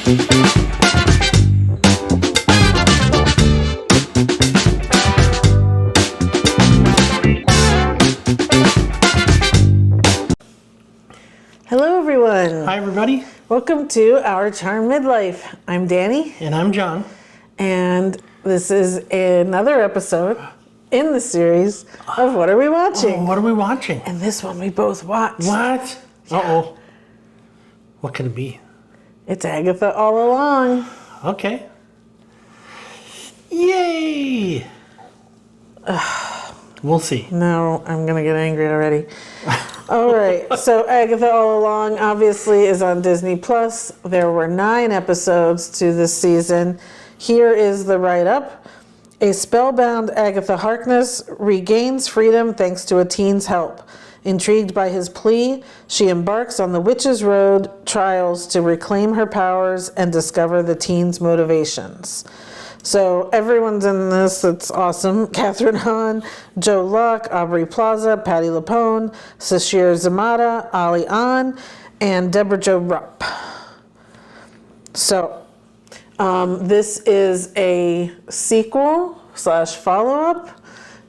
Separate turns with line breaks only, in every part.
Hello, everyone.
Hi, everybody.
Welcome to Our Charm Midlife. I'm Dhani.
And I'm John.
And this is another episode in the series of What Are We Watching?
Oh, what are we watching?
And this one we both watched.
What? Uh-oh. What could it be?
It's Agatha All Along.
Okay. Yay! We'll see.
No, I'm going to get angry already. All right. So Agatha All Along obviously is on Disney Plus. There were 9 episodes to this season. Here is the write-up. A spellbound Agatha Harkness regains freedom thanks to a teen's help. Intrigued by his plea, she embarks on the Witch's Road trials to reclaim her powers and discover the teen's motivations. So everyone's in this. It's awesome. Kathryn Hahn, Joe Locke, Aubrey Plaza, Patti LuPone, Sashir Zamata, Ali An, and Deborah Jo Rupp. So this is a sequel / follow-up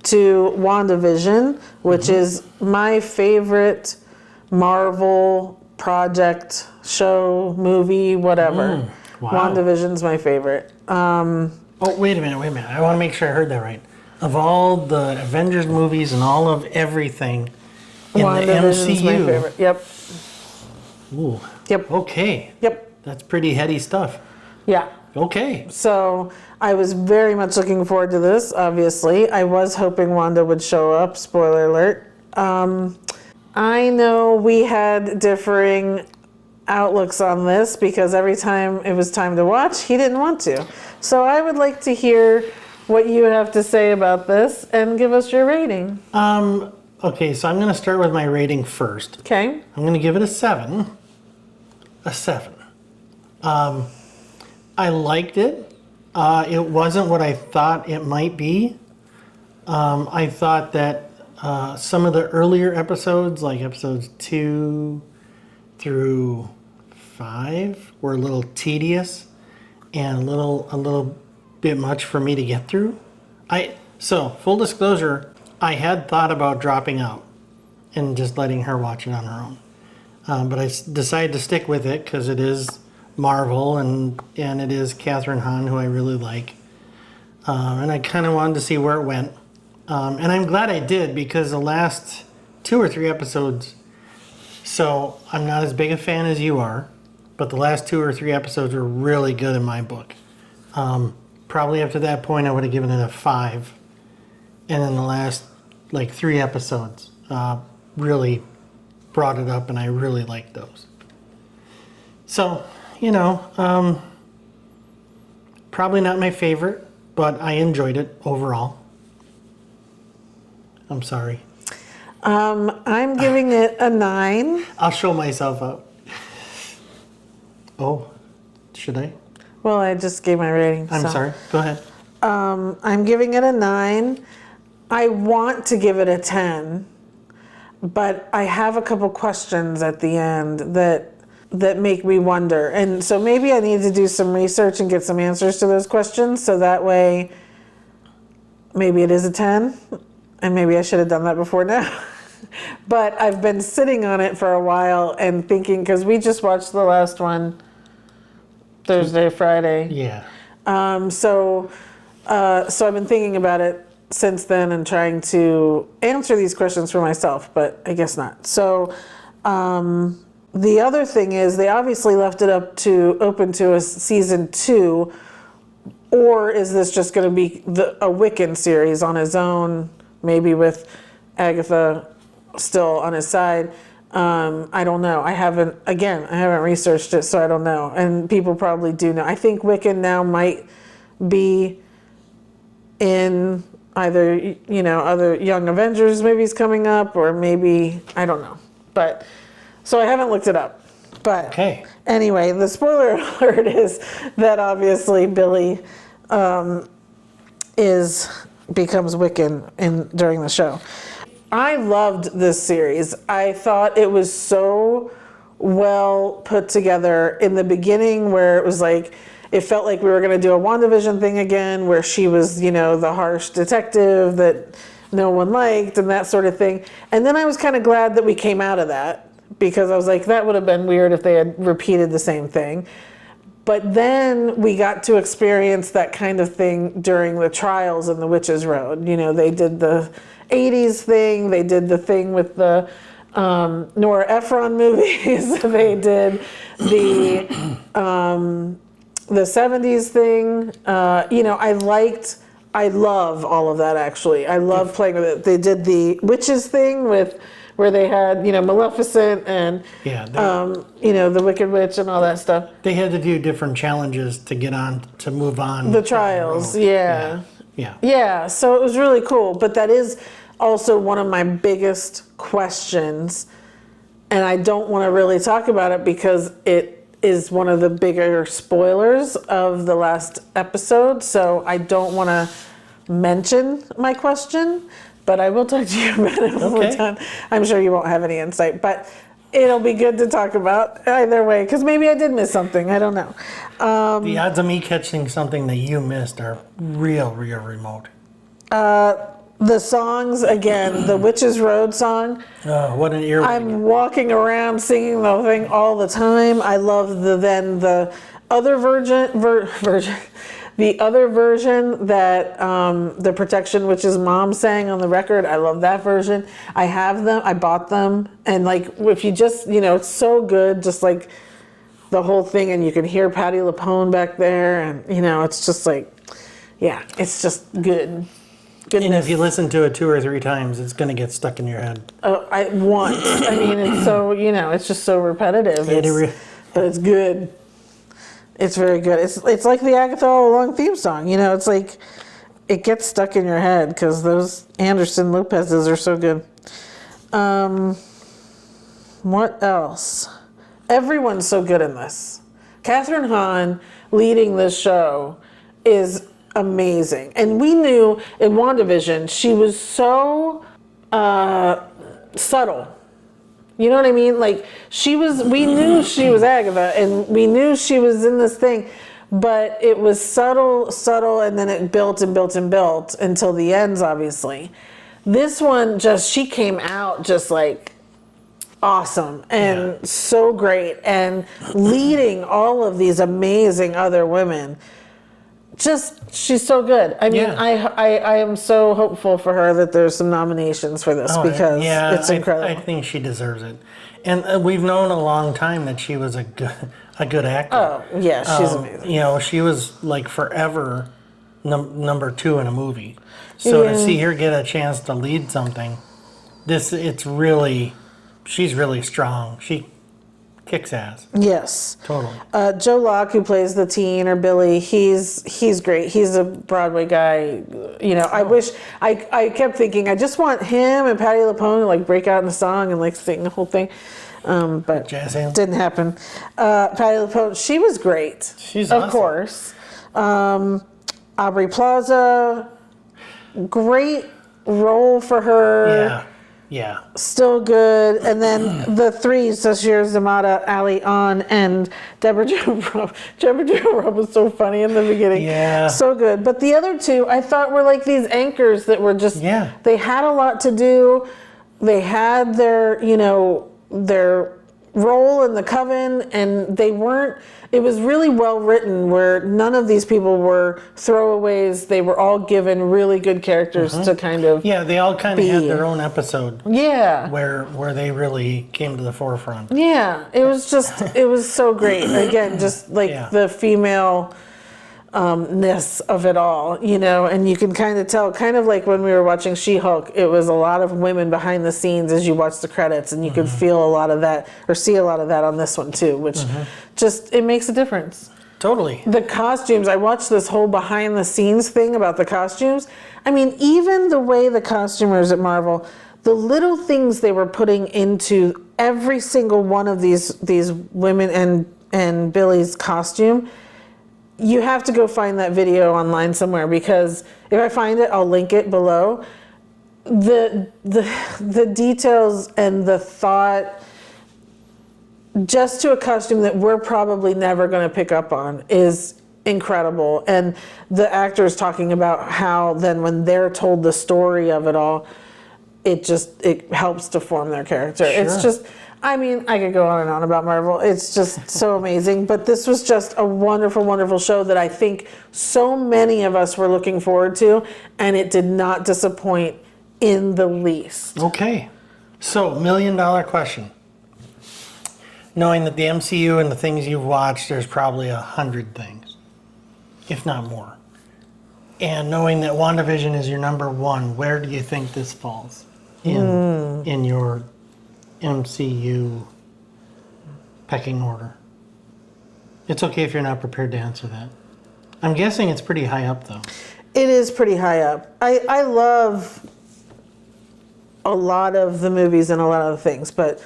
to WandaVision, which is my favorite Marvel project, show, movie, whatever.
Wow.
WandaVision's my favorite.
Oh, wait a minute. I want to make sure I heard that right. Of all the Avengers movies and all of everything in the
WandaVision's
MCU.
my favorite. Yep.
Ooh.
Yep.
Okay.
Yep.
That's pretty heady stuff.
Yeah.
Okay.
So I was very much looking forward to this, obviously. I was hoping Wanda would show up. Spoiler alert. I know we had differing outlooks on this because every time it was time to watch, he didn't want to. So I would like to hear what you have to say about this and give us your rating.
Okay, so I'm going to start with my rating first.
Okay.
I'm going to give it a 7. A 7. I liked it. It wasn't what I thought it might be. I thought that some of the earlier episodes, like episodes 2 through 5, were a little tedious and a little bit much for me to get through. So full disclosure, I had thought about dropping out and just letting her watch it on her own. But I decided to stick with it because it is Marvel and it is Kathryn Hahn, who I really like. And I kind of wanted to see where it went. And I'm glad I did because the last 2 or 3 episodes, so I'm not as big a fan as you are, but the last 2 or 3 episodes were really good in my book. Probably after that point, I would have given it a 5. And then the last 3 episodes really brought it up, and I really liked those. So, probably not my favorite, but I enjoyed it overall. I'm sorry.
I'm giving it a 9.
I'll show myself up. Oh, should I?
Well, I just gave my rating.
I'm sorry. Go ahead.
I'm giving it a 9. I want to give it a 10, but I have a couple questions at the end that make me wonder. And so maybe I need to do some research and get some answers to those questions so that way maybe it is a 10. And maybe I should have done that before now. But I've been sitting on it for a while and thinking, because we just watched the last one Thursday, Friday.
Yeah.
So I've been thinking about it since then and trying to answer these questions for myself, but I guess not. So the other thing is they obviously left it up to open to a season 2, or is this just going to be a Wiccan series on his own, maybe with Agatha still on his side? I don't know. I haven't researched it, so I don't know. And people probably do know. I think Wiccan now might be in either, other Young Avengers movies coming up, or maybe, I don't know. But, so I haven't looked it up. But
Okay.
Anyway, the spoiler alert is that obviously Billy becomes Wiccan during the show. I loved this series. I thought it was so well put together in the beginning, where it was like, it felt like we were going to do a WandaVision thing again, where she was, you know, the harsh detective that no one liked and that sort of thing. And then I was kind of glad that we came out of that, because I was like, that would have been weird if they had repeated the same thing. But then we got to experience that kind of thing during the trials in the Witches Road. You know, they did the 80s thing, they did the thing with the Nora Ephron movies, they did the 70s thing. You know, I love all of that, actually. I love playing with it. They did the witches thing where they had, you know, Maleficent and, you know, the Wicked Witch and all that stuff.
They had to do different challenges to move on.
The trials,
Yeah.
Yeah, so it was really cool. But that is also one of my biggest questions. And I don't want to really talk about it because it is one of the bigger spoilers of the last episode. So I don't want to mention my question, but I will talk to you about it when we're done. I'm sure you won't have any insight, but it'll be good to talk about either way, because maybe I did miss something. I don't know.
The odds of me catching something that you missed are real remote.
The songs, again, the Witches Road song.
Oh, what an earwig.
I'm walking around singing the thing all the time. I love the other the other version that the Protection Witch's mom sang on the record. I love that version. I have them. I bought them. And like, if you just, you know, it's so good, just like the whole thing. And you can hear Patti LuPone back there. And, you know, it's just like, yeah, it's just good. Goodness.
And if you listen to it 2 or 3 times, it's going to get stuck in your head.
I mean, it's so, you know, it's just so repetitive. But it's good. It's very good. It's like the Agatha All Along theme song. You know, it's like it gets stuck in your head because those Anderson Lopez's are so good. What else? Everyone's so good in this. Kathryn Hahn leading this show is amazing. And we knew in WandaVision she was so subtle. You know what I mean? Like, we knew she was Agatha, and we knew she was in this thing, but it was subtle, and then it built and built and built until the ends, obviously. This one, she came out just like awesome and so great, and leading all of these amazing other women. She's so good. I mean, I am so hopeful for her that there's some nominations for this because it's incredible.
I think she deserves it. And we've known a long time that she was a good actor.
Oh, yeah, she's amazing.
You know, she was like forever number 2 in a movie. So to see her get a chance to lead something, she's really strong. She kicks ass.
Yes.
Totally.
Joe Locke, who plays the teen, or Billy, he's great. He's a Broadway guy. You know, I kept thinking, I just want him and Patti LuPone to like break out in a song and like sing the whole thing. But
jazz hands.
Didn't happen. Patti LuPone, she was great.
She's
of
awesome.
course. Aubrey Plaza, great role for her.
Yeah.
Still good. And then the 3, Sashir Zamata, Ali On, and Deborah Jo Rupp. Deborah Jo Rupp was so funny in the beginning.
Yeah.
So good. But the other 2, I thought were like these anchors that were just, they had a lot to do. They had their, you know, their role in the coven, and they weren't, it was really well written where none of these people were throwaways. They were all given really good characters to kind of
they all kind of had their own episode.
Yeah.
Where they really came to the forefront.
Yeah. It was just, it was so great. Again, just like the female ness of it all, you know, and you can kind of tell, kind of like when we were watching She-Hulk, it was a lot of women behind the scenes as you watch the credits, and you could feel a lot of that, or see a lot of that on this one too, which just, it makes a difference.
Totally.
The costumes, I watched this whole behind the scenes thing about the costumes. I mean, even the way the costumers at Marvel, the little things they were putting into every single one of these women and Billy's costume. You have to go find that video online somewhere, because if I find it, I'll link it below. The details and the thought just to a costume that we're probably never going to pick up on is incredible. And the actors talking about how then when they're told the story of it all, it helps to form their character.
Sure.
It's just, I mean, I could go on and on about Marvel. It's just so amazing. But this was just a wonderful, wonderful show that I think so many of us were looking forward to, and it did not disappoint in the least.
Okay. So, $1 million question. Knowing that the MCU and the things you've watched, there's probably 100 things, if not more. And knowing that WandaVision is your number one, where do you think this falls in your MCU pecking order? It's okay if you're not prepared to answer that. I'm guessing it's pretty high up, though.
It is pretty high up. I love a lot of the movies and a lot of the things, but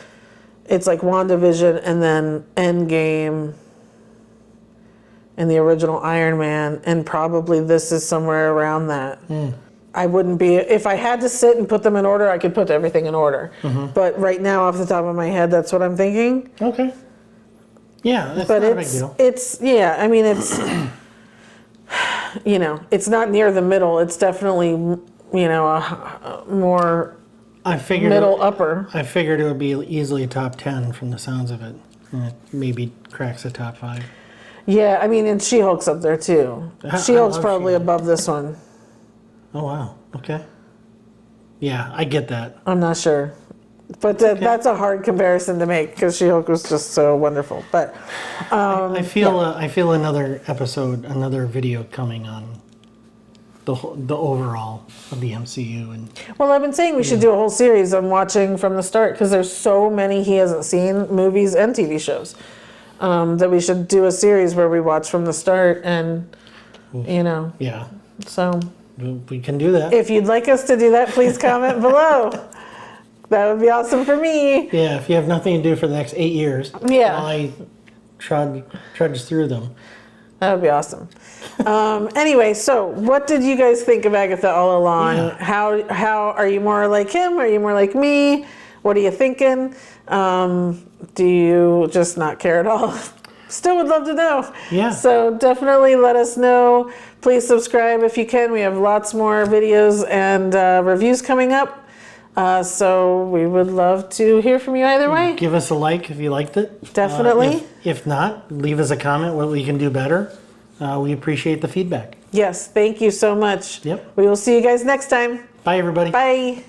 it's like WandaVision and then Endgame and the original Iron Man, and probably this is somewhere around that. I wouldn't be, if I had to sit and put them in order, I could put everything in order. But right now, off the top of my head, that's what I'm thinking.
Okay. Yeah, that's
But
not a big deal.
it's, yeah, I mean, it's, you know, it's not near the middle. It's definitely, you know, a more
I figured
middle upper.
I figured it would be easily top 10 from the sounds of it. And it maybe cracks the top 5.
Yeah, I mean, and She-Hulk's up there too.
I
She-Hulk's
love
probably
She-Hulk.
above this one.
Oh, wow. Okay. Yeah, I get that.
I'm not sure. But that's a hard comparison to make because She-Hulk was just so wonderful. But
I feel another episode, another video coming on the overall of the MCU. And
well, I've been saying we should do a whole series on watching from the start because there's so many he hasn't seen, movies and TV shows, that we should do a series where we watch from the start and, you know.
yeah,
So
we can do that.
if you'd like us to do that, please comment below. That would be awesome for me.
Yeah, if you have nothing to do for the next 8 years,
Yeah.
while I trudge through them.
That would be awesome. Anyway, so what did you guys think of Agatha All Along?
Yeah.
How are you more like him? Are you more like me? What are you thinking? Do you just not care at all? Still would love to know.
Yeah.
So definitely let us know. Please subscribe if you can. We have lots more videos and reviews coming up. So we would love to hear from you either way.
Give us a like if you liked it.
Definitely.
If not, leave us a comment what we can do better. We appreciate the feedback.
Yes, thank you so much.
Yep.
We will see you guys next time.
Bye, everybody.
Bye.